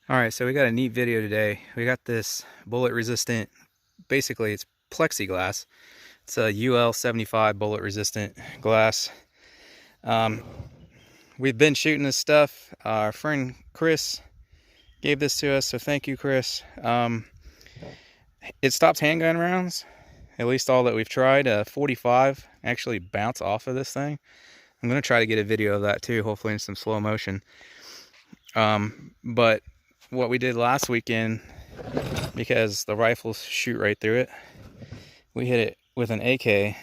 Alright, so we got a neat video today. We got this bullet resistant, basically it's plexiglass. It's a UL752 bullet resistant glass. We've been shooting this stuff. Our friend Chris gave this to us, so thank you, Chris. It stops handgun rounds, at least all that we've tried. 45 actually bounce off of this thing. I'm going to try to get a video of that too, hopefully in some slow motion. But what we did last weekend, because the rifles shoot right through it, we hit it with an AK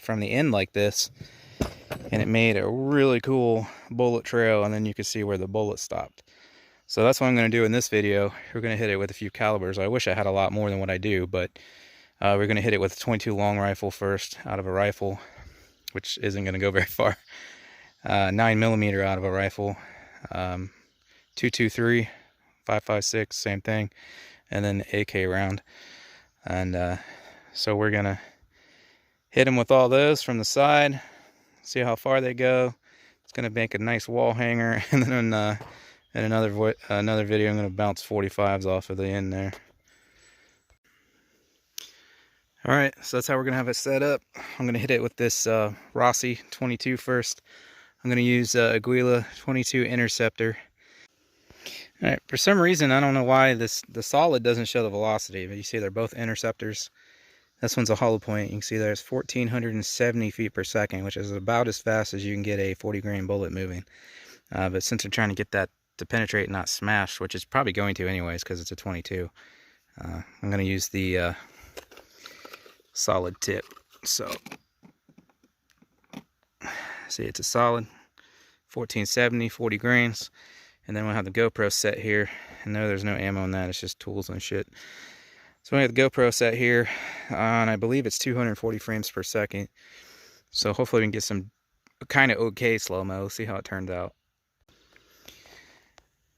from the end like this, and it made a really cool bullet trail, and then you could see where the bullet stopped. So that's what I'm going to do in this video. We're going to hit it with a few calibers. I wish I had a lot more than what I do, but we're going to hit it with a 22 long rifle first out of a rifle, which isn't going to go very far. 9mm out of a rifle. 223, 5.56, same thing, and then the AK round. And so we're gonna hit them with all those from the side, see how far they go. It's gonna make a nice wall hanger, and then in another video I'm gonna bounce 45s off of the end there. All right, so that's how we're gonna have it set up. I'm gonna hit it with this Rossi 22 first. I'm gonna use a Aguila 22 Interceptor. All right, for some reason, I don't know why the solid doesn't show the velocity, but you see they're both interceptors. This one's a hollow point. You can see there's 1,470 feet per second, which is about as fast as you can get a 40 grain bullet moving. But since they're trying to get that to penetrate and not smash, which it's probably going to anyways because it's a 22, I'm going to use the solid tip. So, see, it's a solid 1,470, 40 grains. And then we'll have the GoPro set here. And no, there's no ammo in that. It's just tools and shit. So we have the GoPro set here. And I believe it's 240 frames per second. So hopefully we can get some kind of okay slow-mo. See how it turns out.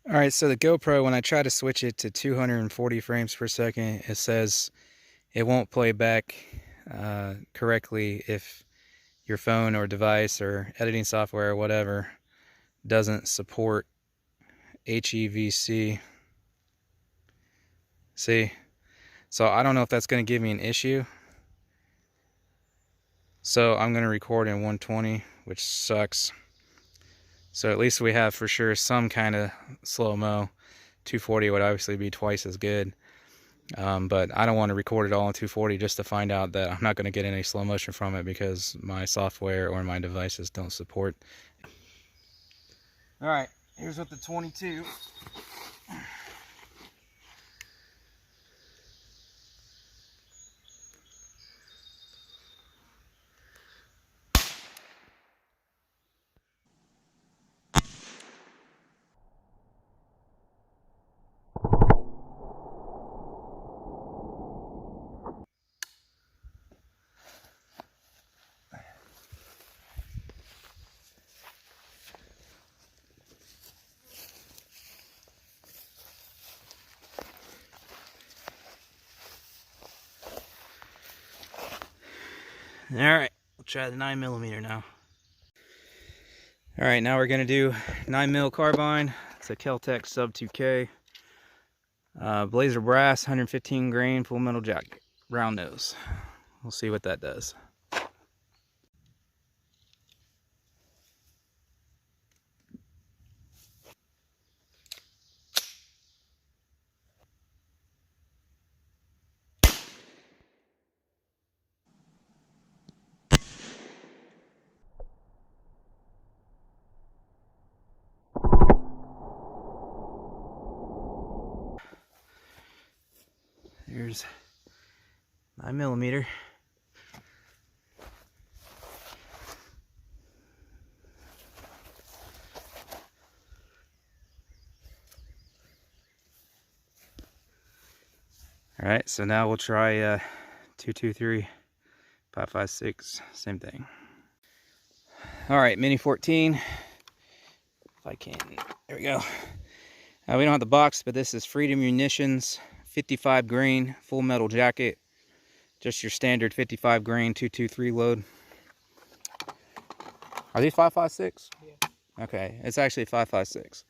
Alright, so the GoPro, when I try to switch it to 240 frames per second, it says it won't play back correctly if your phone or device or editing software or whatever doesn't support HEVC. See? So I don't know if that's going to give me an issue. So I'm going to record in 120, which sucks. So at least we have for sure some kind of slow-mo. 240 would obviously be twice as good. But I don't want to record it all in 240 just to find out that I'm not going to get any slow motion from it because my software or my devices don't support. Alright, here's what the 22. Alright, we'll try the 9mm now. Alright, now we're going to do 9mm carbine. It's a Keltec Sub 2K. Blazer brass, 115 grain, full metal jacket. Round nose. We'll see what that does. Here's 9mm. Alright, so now we'll try 223, 5.56, same thing. Alright, Mini 14. If I can, there we go. We don't have the box, but this is Freedom Munitions 55 grain full metal jacket. Just your standard 55 grain 223 load. Are these 5.56? Yeah. Okay, it's actually 5.56.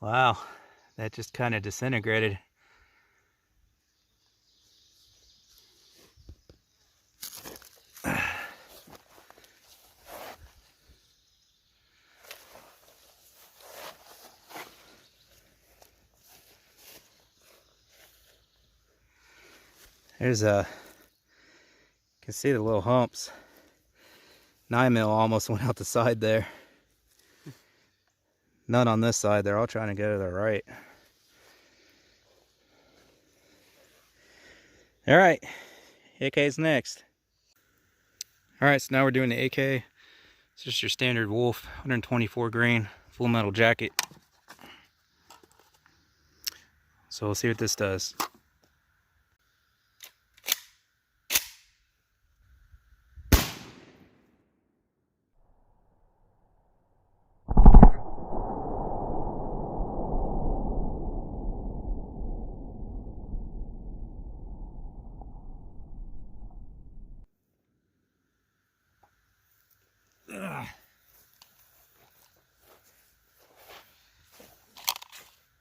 Wow, that just kind of disintegrated. There's you can see the little humps. 9mm almost went out the side there. None on this side, they're all trying to go to the right. All right, AK's next. All right, so now we're doing the AK. It's just your standard Wolf 124 grain full metal jacket. So we'll see what this does. Ugh.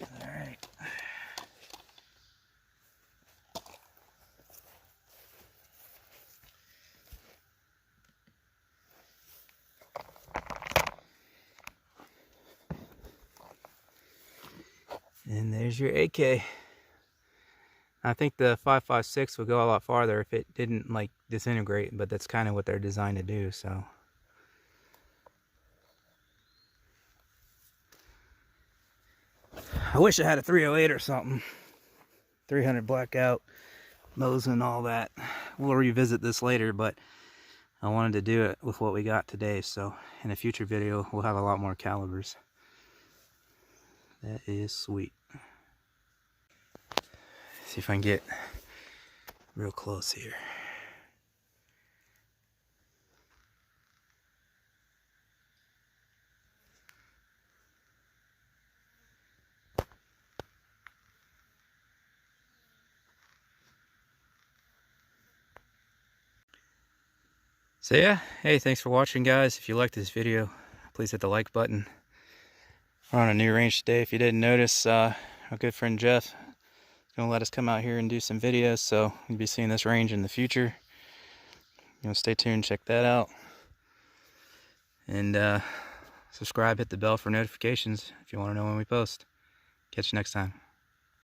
All right. And there's your AK. I think the 5.56 would go a lot farther if it didn't like disintegrate, but that's kind of what they're designed to do, so. I wish I had a 308 or something. 300 blackout, Mosin and all that. We'll revisit this later, but I wanted to do it with what we got today, so in a future video we'll have a lot more calibers. That is sweet. See if I can get real close here. So yeah, hey, thanks for watching, guys. If you liked this video, please hit the like button. We're on a new range today. If you didn't notice, our good friend Jeff is going to let us come out here and do some videos, so you'll be seeing this range in the future. Stay tuned, check that out. And subscribe, hit the bell for notifications if you want to know when we post. Catch you next time.